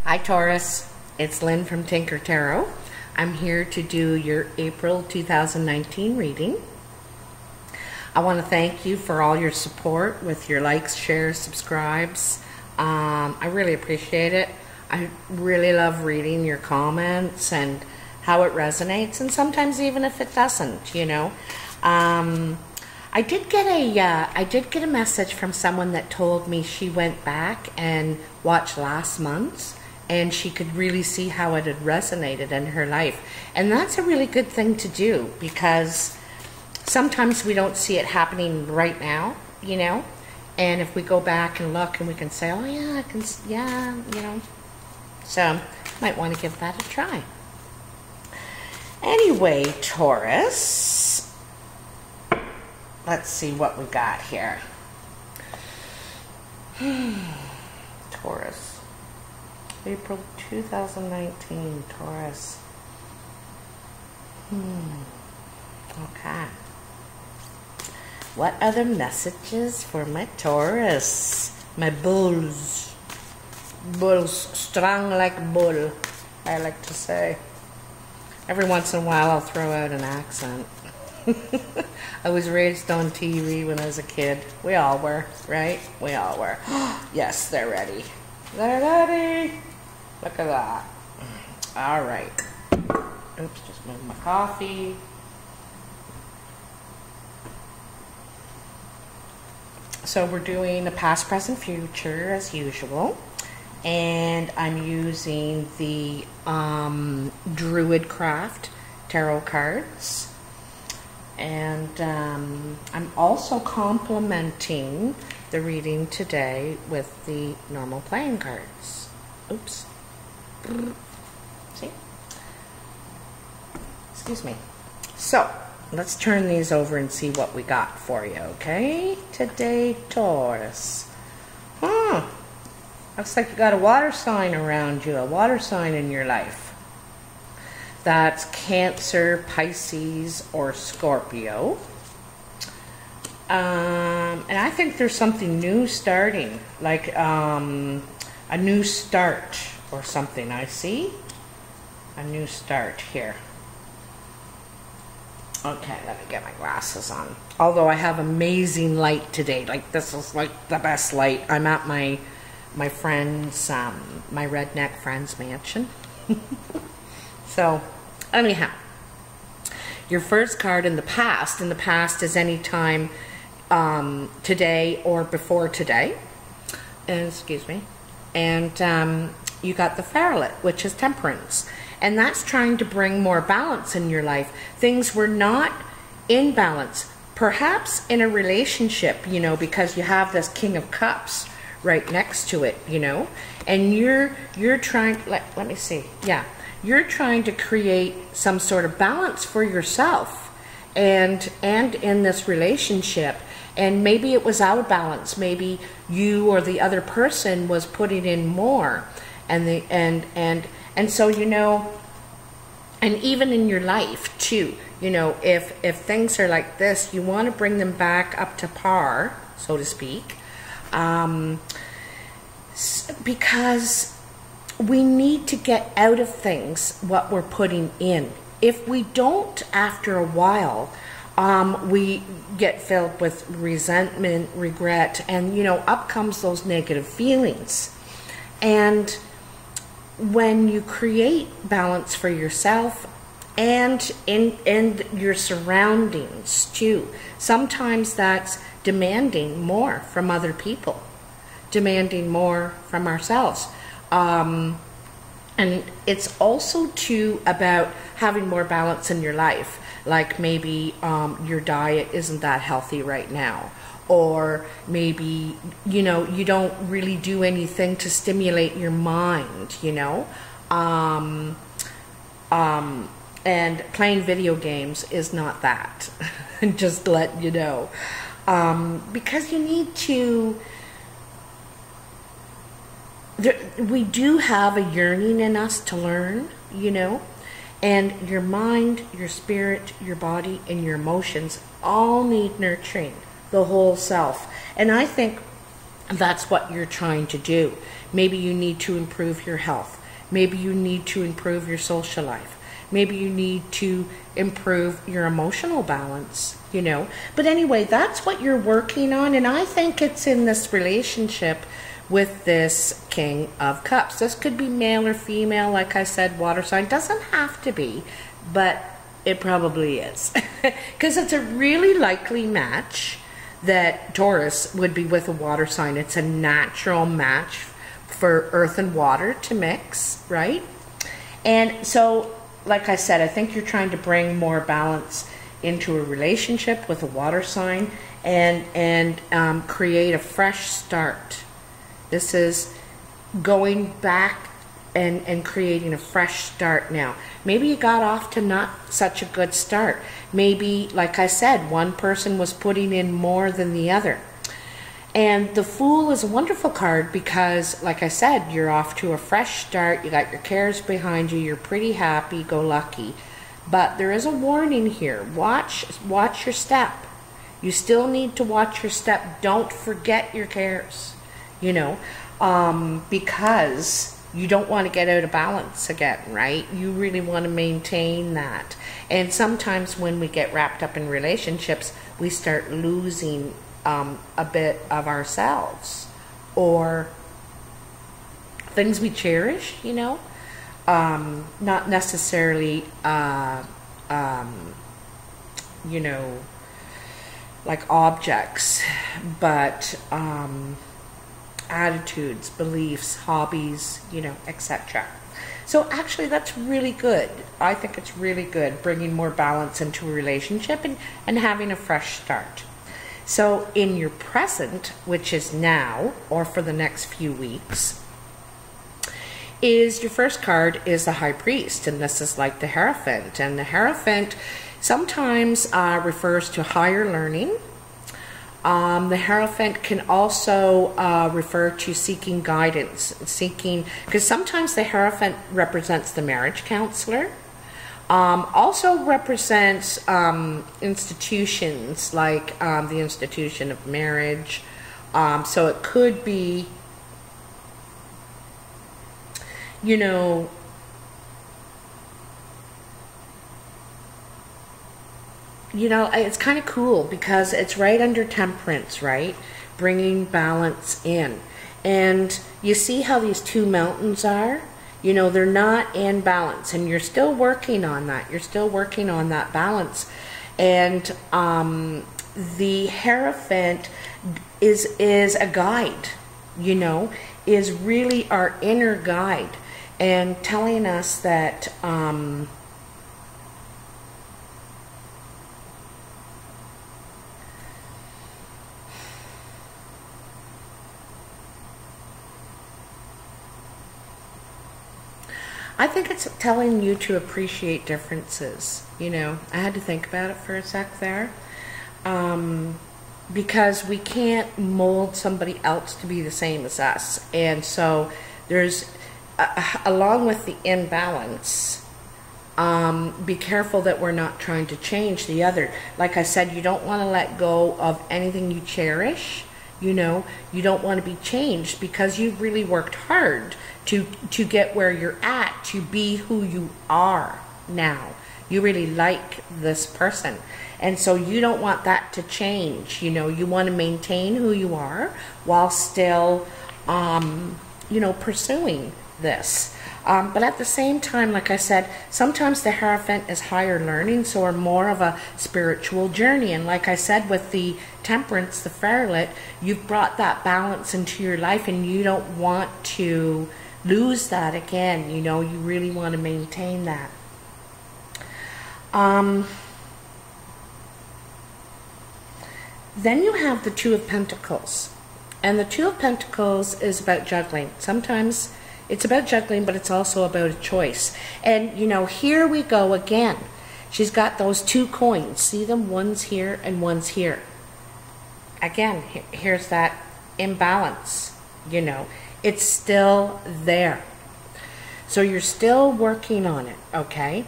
Hi Taurus, it's Lynn from Tinker Tarot. I'm here to do your April 2019 reading. I want to thank you for all your support with your likes, shares, subscribes. I really appreciate it. I really love reading your comments and how it resonates, and sometimes even if it doesn't, you know. I did get a message from someone that told me she went back and watched last month's, and she could really see how it had resonated in her life. And that's a really good thing to do, because sometimes we don't see it happening right now, you know. And if we go back and look, and we can say, oh yeah, yeah, you know. So, might want to give that a try. Anyway, Taurus, let's see what we got here. Taurus. April 2019, Taurus. Okay. What other messages for my Taurus? My bulls. Bulls, strong like a bull, I like to say. Every once in a while I'll throw out an accent. I was raised on TV when I was a kid. We all were, right? We all were. Yes, they're ready. They're ready. Look at that. All right. Oops, just moved my coffee. So we're doing the past, present, future as usual. And I'm using the Druidcraft tarot cards. And I'm also complementing the reading today with the normal playing cards. Oops. See? Excuse me. So, let's turn these over and see what we got for you, okay? Today, Taurus. Looks like you got a water sign around you, a water sign in your life. That's Cancer, Pisces, or Scorpio. And I think there's something new starting, like a new start or something. I see a new start here. Okay, let me get my glasses on. Although I have amazing light today, like this is like the best light. I'm at my friend's, my redneck friend's mansion. So, anyhow, your first card in the past is any time today or before today. Excuse me. And you got the Farlet, which is Temperance. And that's trying to bring more balance in your life. Things were not in balance. Perhaps in a relationship, you know, because you have this King of Cups right next to it, you know. And you're trying, let me see. Yeah. You're trying to create some sort of balance for yourself and in this relationship. And maybe it was out of balance. Maybe you or the other person was putting in more. And so, you know, and even in your life too, you know, if things are like this, you want to bring them back up to par, so to speak, because we need to get out of things what we're putting in. If we don't, after a while, we get filled with resentment, regret, and, you know, up comes those negative feelings. And when you create balance for yourself and in your surroundings too, sometimes that's demanding more from other people, demanding more from ourselves. And it's also too about having more balance in your life. Like maybe your diet isn't that healthy right now. Or maybe, you know, you don't really do anything to stimulate your mind, you know. And playing video games is not that. Just to let you know. Because you need to... we do have a yearning in us to learn, you know. And your mind, your spirit, your body, and your emotions all need nurturing. The whole self. And I think that's what you're trying to do. Maybe you need to improve your health. Maybe you need to improve your social life. Maybe you need to improve your emotional balance, you know. But anyway, that's what you're working on, and I think it's in this relationship with this King of Cups. This could be male or female, like I said, water sign. Doesn't have to be, but it probably is. Because it's a really likely match that Taurus would be with a water sign. It's a natural match for earth and water to mix, right? And so, like I said, I think you're trying to bring more balance into a relationship with a water sign and create a fresh start. This is going back and creating a fresh start now. Maybe you got off to not such a good start. Maybe, like I said, one person was putting in more than the other. And the Fool is a wonderful card because, like I said, you're off to a fresh start. You got your cares behind you. You're pretty happy, go lucky. But there is a warning here. Watch your step. You still need to watch your step. Don't forget your cares, you know, because you don't want to get out of balance again, right? You really want to maintain that. And sometimes when we get wrapped up in relationships, we start losing a bit of ourselves or things we cherish, you know, not necessarily, you know, like objects, but attitudes, beliefs, hobbies, you know, etc. So actually that's really good. I think it's really good bringing more balance into a relationship and having a fresh start. So in your present, which is now or for the next few weeks, is your first card is the High Priest, and this is like the Hierophant. And the Hierophant sometimes refers to higher learning. The Hierophant can also refer to seeking guidance, because sometimes the Hierophant represents the marriage counselor. Also represents institutions like the institution of marriage. So it could be, you know, it's kind of cool because it's right under Temperance, right? Bringing balance in. And you see how these two mountains are? You know, they're not in balance, and you're still working on that. You're still working on that balance. And the Hierophant is a guide, you know, is really our inner guide and telling us that I think it's telling you to appreciate differences. You know, I had to think about it for a sec there. Because we can't mold somebody else to be the same as us. And so there's, along with the imbalance, be careful that we're not trying to change the other. Like I said, you don't want to let go of anything you cherish. You know, you don't want to be changed because you've really worked hard to get where you're at, to be who you are now. You really like this person. And so you don't want that to change. You know, you want to maintain who you are while still, you know, pursuing this. But at the same time, like I said, sometimes the Hierophant is higher learning, so are more of a spiritual journey. And like I said, with the Temperance, the Ferret, you've brought that balance into your life and you don't want to lose that again. You know, you really want to maintain that. Then you have the Two of Pentacles. And the Two of Pentacles is about juggling. Sometimes it's about juggling, but it's also about a choice. And, you know, here we go again. She's got those two coins. See them? One's here and one's here. Again, here's that imbalance, you know. It's still there. So you're still working on it, okay?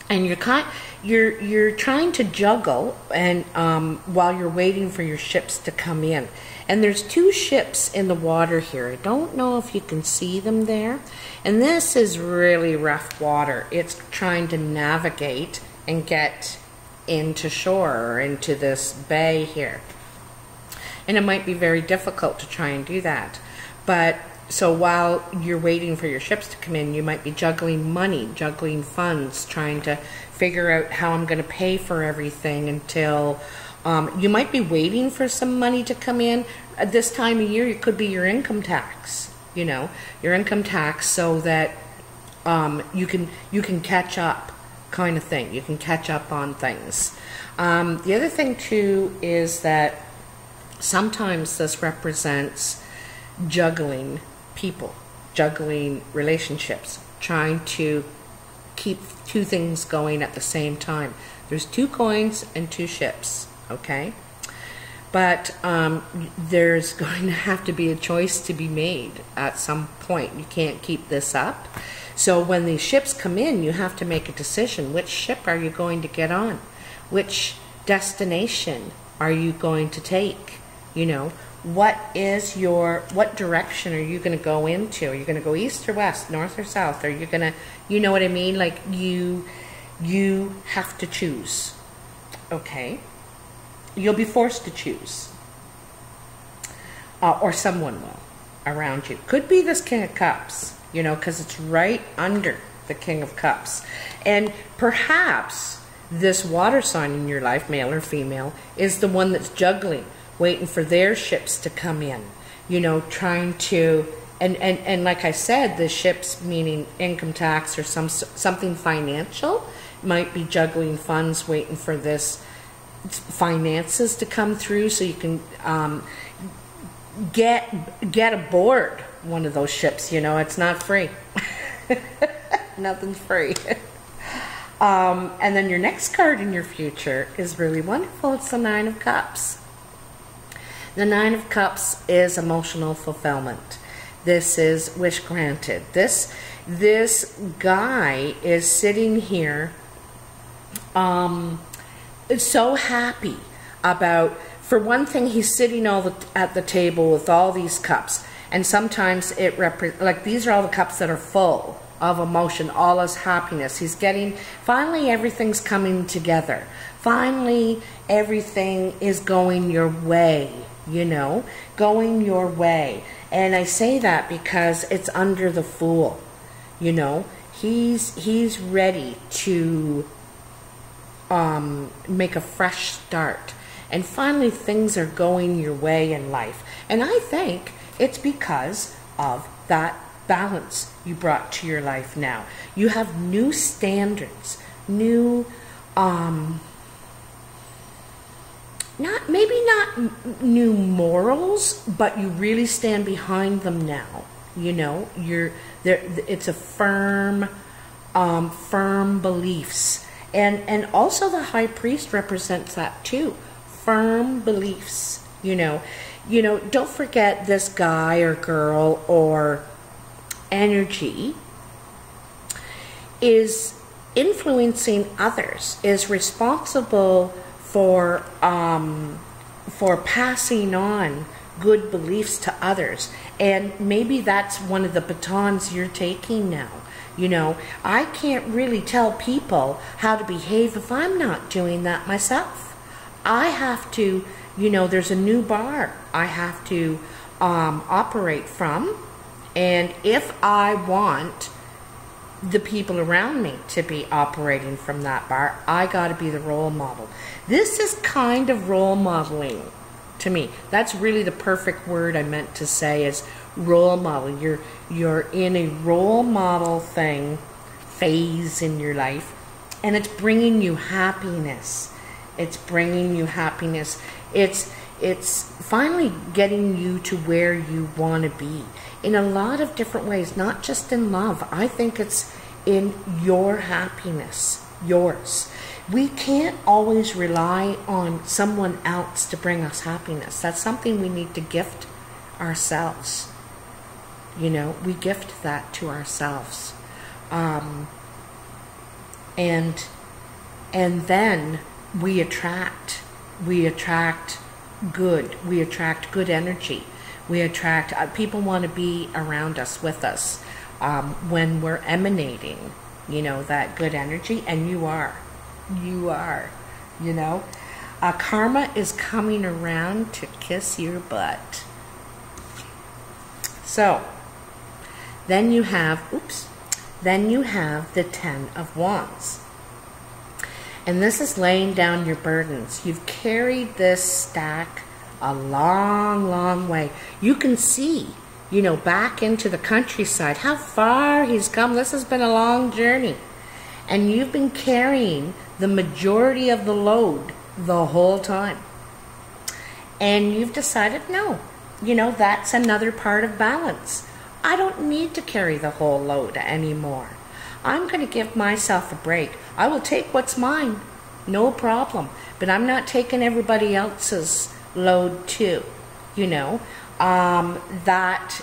And you're trying to juggle and while you're waiting for your ships to come in. And there's two ships in the water here. I don't know if you can see them there. And this is really rough water. It's trying to navigate and get into shore or into this bay here. And it might be very difficult to try and do that. But so while you're waiting for your ships to come in, you might be juggling money, juggling funds, trying to figure out how I'm going to pay for everything until you might be waiting for some money to come in. At this time of year, it could be your income tax, you know, your income tax, so that you can catch up, kind of thing. You can catch up on things. The other thing too is that sometimes this represents juggling people, juggling relationships, trying to keep two things going at the same time. There's two coins and two ships, okay? But there's going to have to be a choice to be made at some point. You can't keep this up. So when these ships come in, you have to make a decision. Which ship are you going to get on? Which destination are you going to take? You know, what direction are you going to go into? Are you going to go east or west, north or south? Are you going to, you know what I mean? Like you have to choose, okay? You'll be forced to choose, or someone will around you. Could be this King of Cups, you know, because it's right under the King of Cups. And perhaps this water sign in your life, male or female, is the one that's juggling, waiting for their ships to come in, you know, trying to, and like I said, the ships meaning income tax or something financial, might be juggling funds, waiting for this finances to come through so you can get aboard one of those ships. You know, it's not free. Nothing's free. And then your next card in your future is really wonderful. It's the Nine of Cups. The Nine of Cups is emotional fulfillment. This is wish granted. This guy is sitting here so happy about, for one thing, he's sitting at the table with all these cups, and sometimes it like these are all the cups that are full of emotion, all his happiness. He's getting, finally everything's coming together. Finally everything is going your way, you know, going your way. And I say that because it's under the Fool, you know. He's ready to make a fresh start. And finally things are going your way in life. And I think it's because of that balance you brought to your life now. You have new standards, new, not new morals, but you really stand behind them now. You know, you're there. It's a firm beliefs, and also the High Priest represents that too. Firm beliefs. You know, don't forget this guy or girl or energy is influencing others, is responsible for passing on good beliefs to others. And maybe that's one of the batons you're taking now. You know, I can't really tell people how to behave if I'm not doing that myself. I have to, you know, there's a new bar I have to operate from. And if I want the people around me to be operating from that bar, I got to be the role model. This is kind of role modeling to me. That's really the perfect word I meant to say, is role model. You're in a role model phase in your life, and it's bringing you happiness. It's bringing you happiness. It's finally getting you to where you want to be in a lot of different ways, not just in love. I think it's in your happiness, yours. We can't always rely on someone else to bring us happiness. That's something we need to gift ourselves. You know, we gift that to ourselves. And then we attract good. We attract good energy. We attract, people want to be around us, with us, when we're emanating, you know, that good energy. And you are, you know. Karma is coming around to kiss your butt. So, then you have, then you have the Ten of Wands. And this is laying down your burdens. You've carried this stack a long, long way. You can see, you know, back into the countryside, how far he's come. This has been a long journey. And you've been carrying the majority of the load the whole time. And you've decided, no, you know, that's another part of balance. I don't need to carry the whole load anymore. I'm going to give myself a break. I will take what's mine, no problem. But I'm not taking everybody else's load too, you know. That's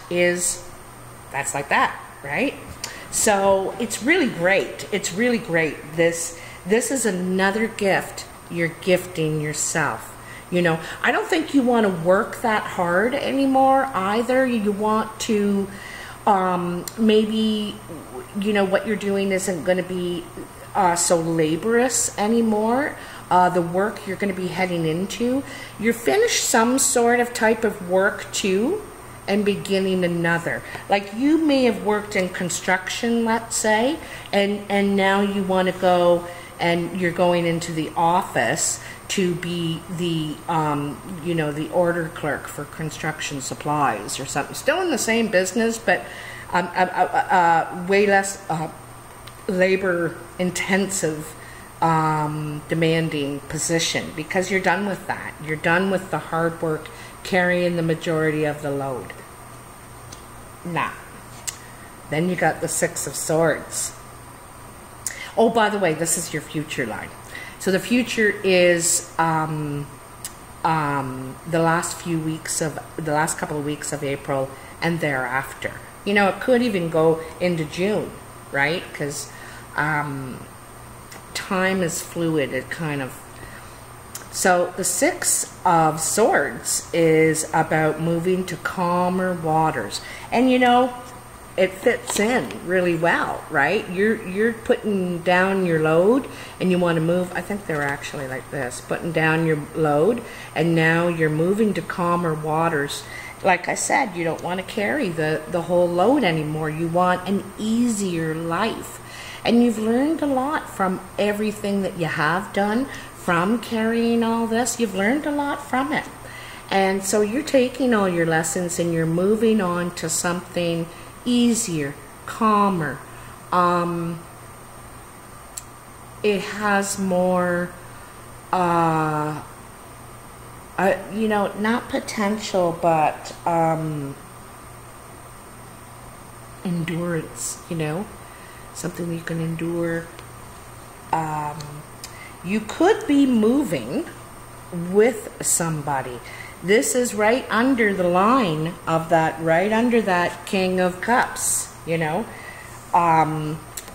like that, right? So it's really great. It's really great. This is another gift you're gifting yourself. You know, I don't think you want to work that hard anymore either. You want to, maybe, you know, what you're doing isn't going to be so laborious anymore. The work you're going to be heading into, you're finished some sort of type of work too, and beginning another. Like you may have worked in construction, let's say, and now you want to go and you're going into the office to be the, you know, the order clerk for construction supplies or something. Still in the same business, but way less labor intensive, demanding position, because you're done with that. You're done with the hard work carrying the majority of the load. Now, then you got the Six of Swords. Oh, by the way, this is your future line. So the future is the last couple of weeks of April and thereafter. You know, it could even go into June, right? Because time is fluid. It kind of. So the Six of Swords is about moving to calmer waters, and you know, it fits in really well, right? You're putting down your load and you want to move. I think they're actually like this, putting down your load, and now you're moving to calmer waters. Like I said, you don't want to carry the whole load anymore. You want an easier life. And you've learned a lot from everything that you have done, from carrying all this. You've learned a lot from it. And so you're taking all your lessons and you're moving on to something easier, calmer. It has more, you know, not potential, but endurance, you know, something you can endure. You could be moving with somebody. This is right under the line of that, right under that King of Cups, you know.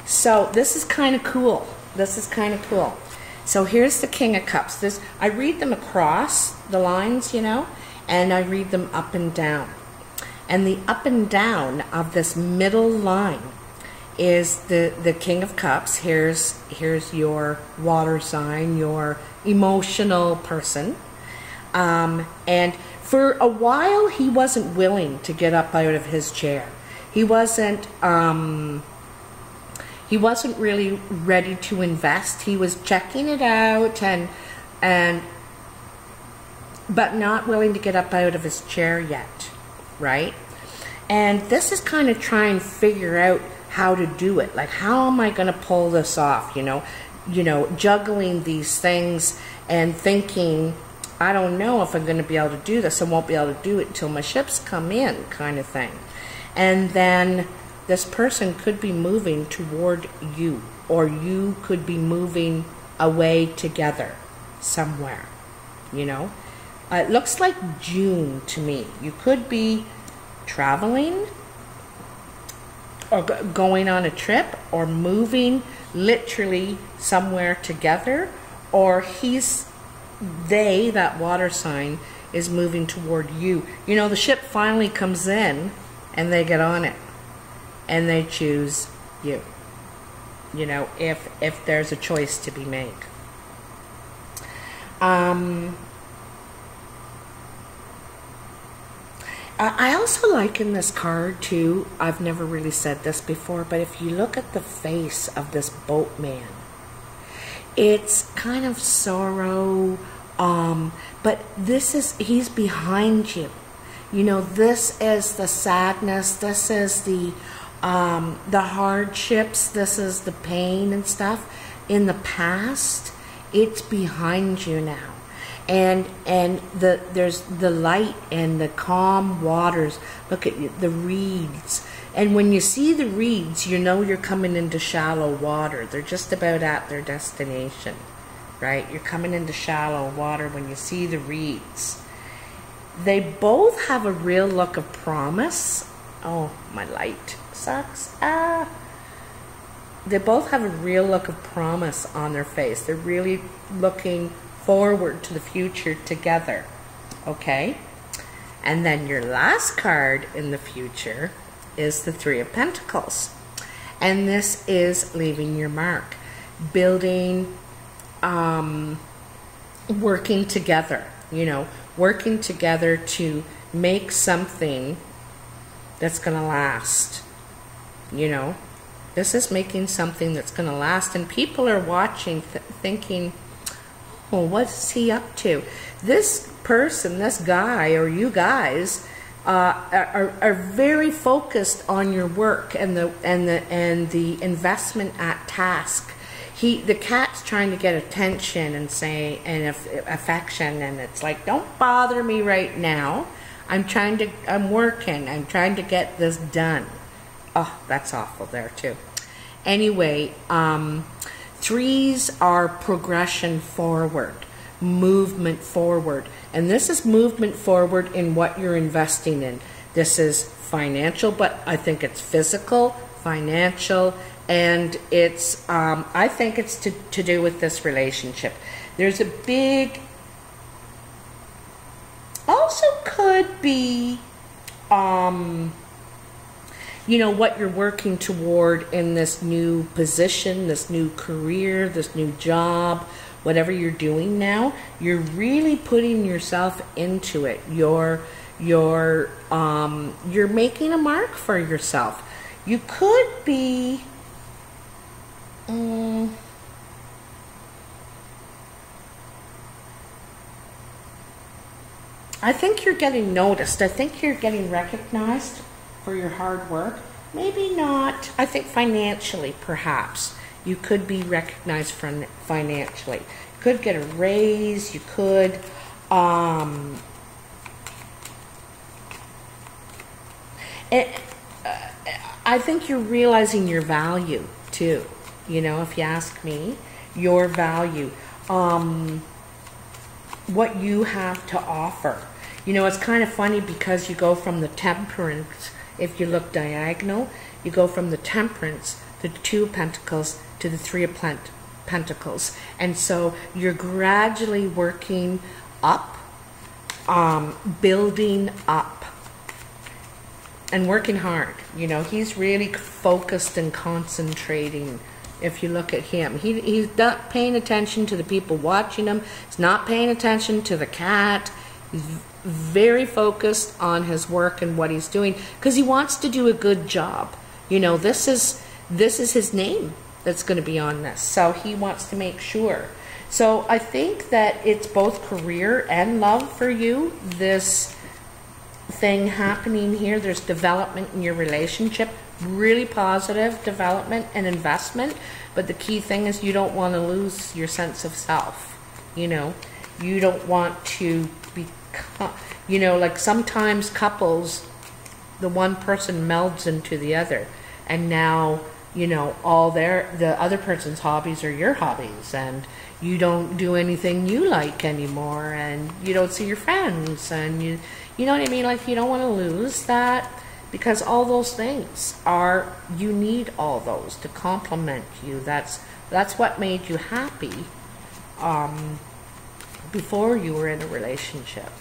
So this is kind of cool. This is kind of cool. So here's the King of Cups. This, I read them across the lines, you know, and I read them up and down. And the up and down of this middle line is the King of Cups. Here's your water sign, your emotional person. And for a while, he wasn't willing to get up out of his chair. He wasn't really ready to invest. He was checking it out but not willing to get up out of his chair yet, right? And this is kind of trying to figure out how to do it. Like, how am I going to pull this off? You know, juggling these things and thinking, I don't know if I'm going to be able to do this. I won't be able to do it until my ships come in, kind of thing. And then this person could be moving toward you, or you could be moving away together somewhere, you know. It looks like June to me. You could be traveling or going on a trip or moving literally somewhere together, or that water sign is moving toward you. You know, the ship finally comes in and they get on it and they choose you. You know, if there's a choice to be made. I also like in this card too, I've never really said this before, but if you look at the face of this boatman, it's kind of sorrow, but he's behind you. You know, this is the sadness, this is the hardships, this is the pain and stuff. In the past, it's behind you now. And there's the light and the calm waters. Look at the reeds. And when you see the reeds, you know you're coming into shallow water. They're just about at their destination, right? You're coming into shallow water when you see the reeds. They both have a real look of promise. Oh, my light sucks. They both have a real look of promise on their face. They're really looking forward to the future together, okay? And then your last card in the future is the Three of Pentacles. And this is leaving your mark, building, working together, you know, working together to make something that's going to last, you know. This is making something that's going to last, and people are watching thinking, well, what's he up to? This person, this guy, or you guys are very focused on your work and the investment at task. The cat's trying to get attention and affection, and it's like, don't bother me right now. I'm working. I'm trying to get this done. Oh, that's awful there too. Anyway, threes are progression forward, movement forward. And this is movement forward in what you're investing in. This is financial, but I think it's physical, financial, and it's, I think it's to do with this relationship. There's a big, also could be, you know, what you're working toward in this new position, this new career, this new job, whatever you're doing now. You're really putting yourself into it. You're making a mark for yourself. You could be, I think you're getting noticed. I think you're getting recognized for your hard work. Maybe not, I think financially perhaps. You could be recognized financially. You could get a raise, you could, I think you're realizing your value too. You know, if you ask me, your value, what you have to offer. You know, it's kind of funny because you go from the Temperance, if you look diagonal, you go from the Temperance, the Two of Pentacles, to the Three of Pentacles. And so you're gradually working up, building up, and working hard. You know, he's really focused and concentrating. If you look at him, he's not paying attention to the people watching him. He's not paying attention to the cat. He's very focused on his work and what he's doing because he wants to do a good job. You know, this is his name that's going to be on this, so he wants to make sure. So I think that it's both career and love for you, this thing happening here. There's development in your relationship, really positive development and investment, but the key thing is you don't want to lose your sense of self. You know, you don't want to become, you know, like sometimes couples, the one person melds into the other, and now, you know, the other person's hobbies are your hobbies, and you don't do anything you like anymore, and you don't see your friends, and you know what I mean? Like, you don't want to lose that, because all those things are, you need all those to complement you. That's what made you happy before you were in a relationship.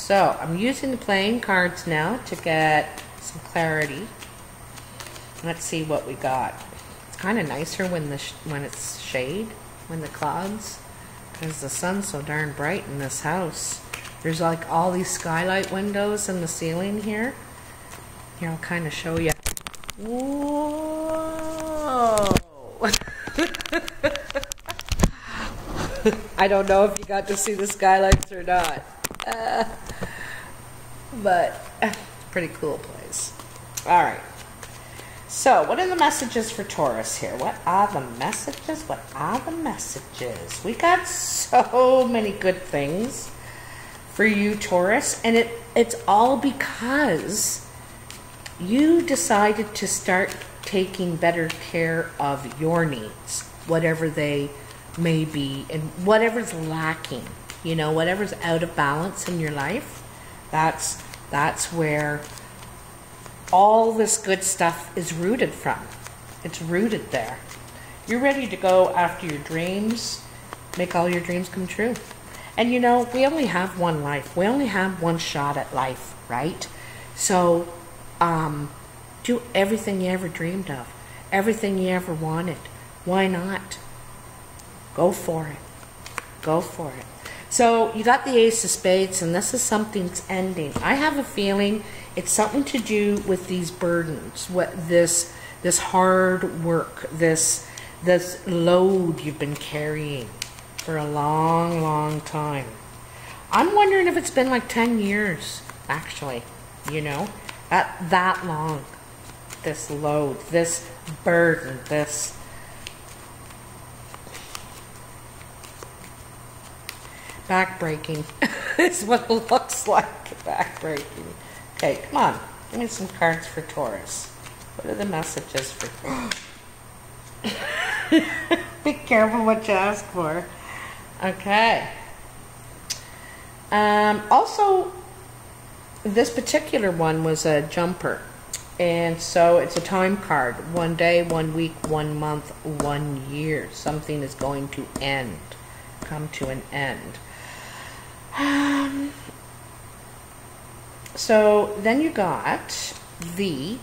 So I'm using the playing cards now to get some clarity. Let's see what we got. It's kind of nicer when it's shade, when the clouds, because the sun's so darn bright in this house. There's like all these skylight windows in the ceiling here. Here, I'll kind of show you. Whoa! I don't know if you got to see the skylights or not. But it's a pretty cool place. All right. So, what are the messages for Taurus here? What are the messages? What are the messages? We got so many good things for you, Taurus, and it's all because you decided to start taking better care of your needs, whatever they may be, and whatever's lacking, you know, whatever's out of balance in your life. That's where all this good stuff is rooted from. It's rooted there. You're ready to go after your dreams, make all your dreams come true. And you know, we only have one life. We only have one shot at life, right? So, do everything you ever dreamed of, everything you ever wanted. Why not? Go for it. Go for it. So you got the Ace of Spades, and this is something's ending. I have a feeling it's something to do with these burdens, what this hard work, this load you've been carrying for a long, long time. I'm wondering if it's been like 10 years, actually, you know, that long. This load, this burden, this backbreaking is what it looks like, backbreaking. Okay, come on, give me some cards for Taurus. What are the messages for Be careful what you ask for. Okay. Also, this particular one was a jumper. And so it's a time card. 1 day, 1 week, 1 month, 1 year. Something is going to end. Come to an end. So then you got the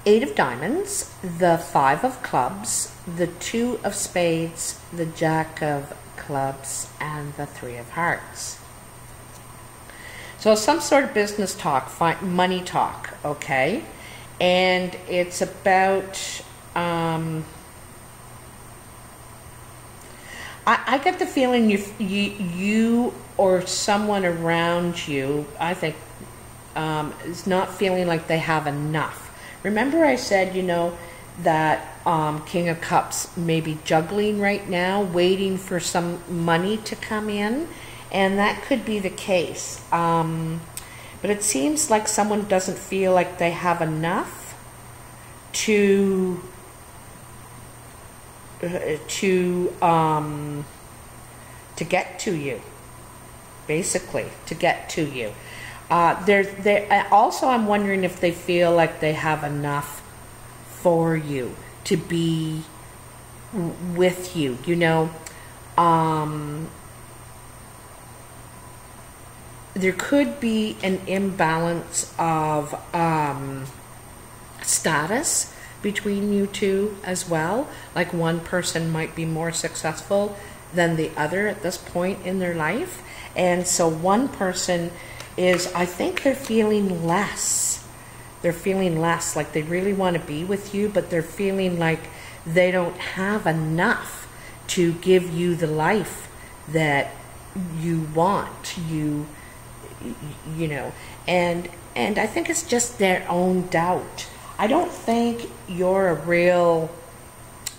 8 of Diamonds, the 5 of Clubs, the 2 of Spades, the Jack of Clubs, and the 3 of Hearts. So some sort of business talk, money talk, okay? And it's about, I get the feeling you or someone around you, I think, is not feeling like they have enough. Remember I said, you know, that King of Cups may be juggling right now, waiting for some money to come in, and that could be the case. But it seems like someone doesn't feel like they have enough to get to you, basically, to get to you. Also, I'm wondering if they feel like they have enough for you to be with you, you know. There could be an imbalance of status between you two as well. Like one person might be more successful than the other at this point in their life. And so one person is, I think they're feeling less. They're feeling less, like they really want to be with you, but they're feeling like they don't have enough to give you the life that you want, you know, and I think it's just their own doubt. I don't think you're a real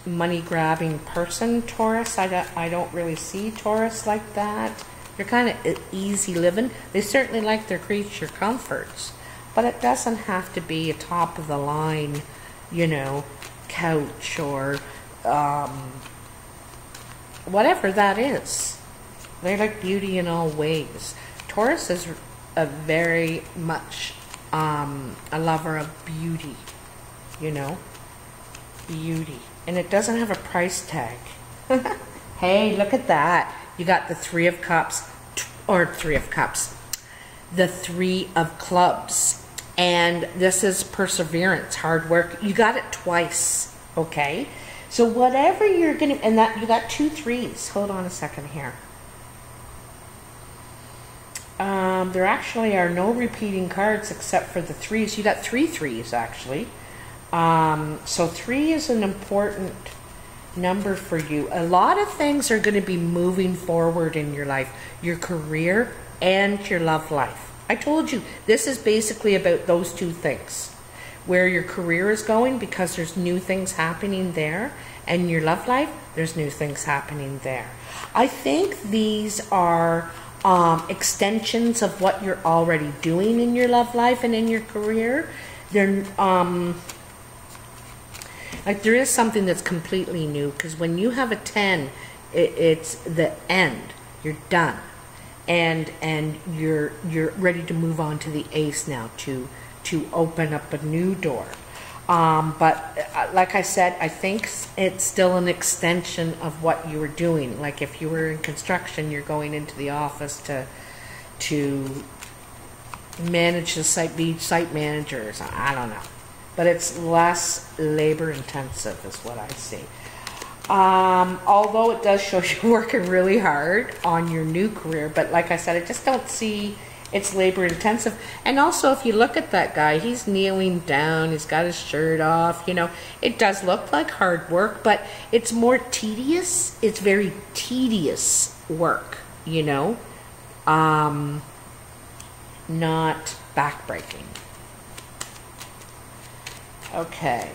money-grabbing person, Taurus. I don't really see Taurus like that. You're kind of easy living. They certainly like their creature comforts, but it doesn't have to be a top-of-the-line, you know, couch or whatever that is. They like beauty in all ways. Taurus is a very much a lover of beauty, you know, beauty. And it doesn't have a price tag. Hey, look at that. You got the 3 of Cups, or 3 of Cups. the 3 of clubs. And this is perseverance, hard work. You got it twice, okay? So whatever you're gonna, and that you got 2 3s. Hold on a second here. There actually are no repeating cards except for the 3s. You got 3 3s actually. So 3 is an important number for you. A lot of things are going to be moving forward in your life, your career and your love life. I told you this is basically about those 2 things. Where your career is going, because there's new things happening there, and your love life, there's new things happening there. I think these are extensions of what you're already doing in your love life and in your career. They're like, there is something that's completely new, because when you have a 10, it's the end. You're done, and you're ready to move on to the ace now, to open up a new door. But like I said, I think it's still an extension of what you were doing. Like if you were in construction, you're going into the office to manage the site, be site manager or something. I don't know. But it's less labor intensive is what I see. Although it does show you working really hard on your new career. But like I said, I just don't see it's labor intensive. And also, if you look at that guy, he's kneeling down, he's got his shirt off, you know, it does look like hard work, but it's more tedious. It's very tedious work, you know, not backbreaking. Okay,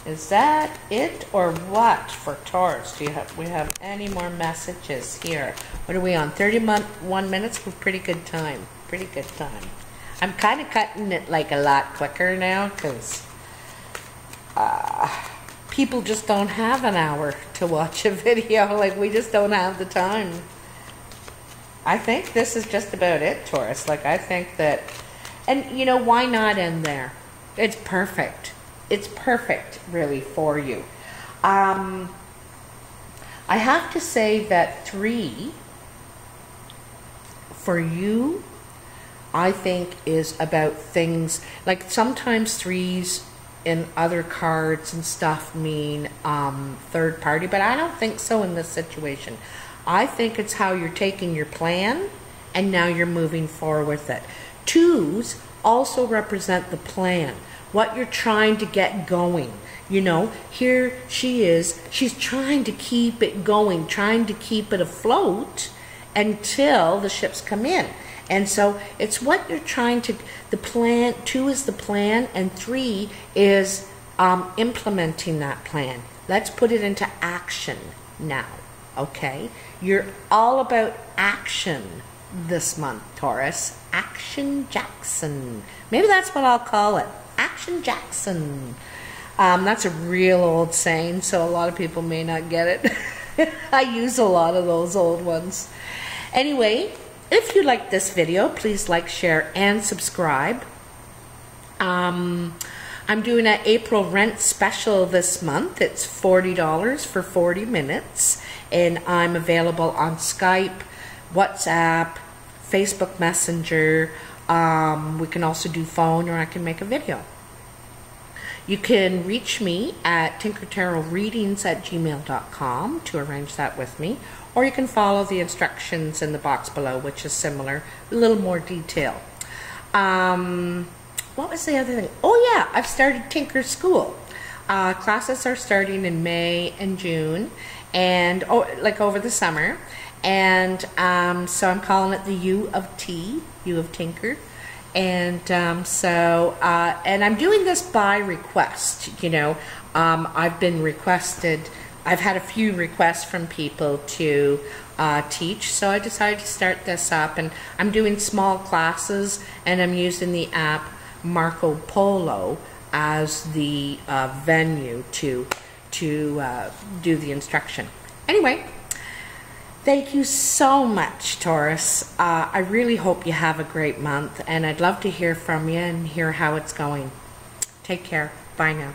is that it or what for Taurus? We have any more messages here? What are we on? 31 minutes for pretty good time. Pretty good time. I'm kind of cutting it like a lot quicker now, because people just don't have an hour to watch a video. Like, we just don't have the time. I think this is just about it, Taurus. Like, I think that, and you know, why not end there? It's perfect. It's perfect, really, for you. I have to say that 3 for you, I think, is about things like sometimes 3s in other cards and stuff mean third party, but I don't think so in this situation. I think it's how you're taking your plan and now you're moving forward with it. 2s also represent the plan, what you're trying to get going. You know, here she is, she's trying to keep it going, trying to keep it afloat until the ships come in. And so it's what you're trying to, the plan, 2 is the plan, and 3 is implementing that plan. Let's put it into action now, okay? You're all about action this month, Taurus. Action Jackson. Maybe that's what I'll call it. Action Jackson. That's a real old saying, so a lot of people may not get it. I use a lot of those old ones. Anyway, if you like this video, please like, share, and subscribe. I'm doing an April rent special this month. It's $40 for 40 minutes, and I'm available on Skype, WhatsApp, Facebook Messenger. We can also do phone, or I can make a video. You can reach me at tinkertarotreadings@gmail.com to arrange that with me, or you can follow the instructions in the box below, which is similar, a little more detail. What was the other thing? Oh yeah, I've started Tinker School. Classes are starting in May and June, and like over the summer. And so I'm calling it the U of T, U of Tinker. And and I'm doing this by request, you know. I've been requested, I've had a few requests from people to teach, so I decided to start this up. And I'm doing small classes, and I'm using the app Marco Polo as the venue to do the instruction. Anyway, thank you so much, Taurus. I really hope you have a great month, and I'd love to hear from you and hear how it's going. Take care. Bye now.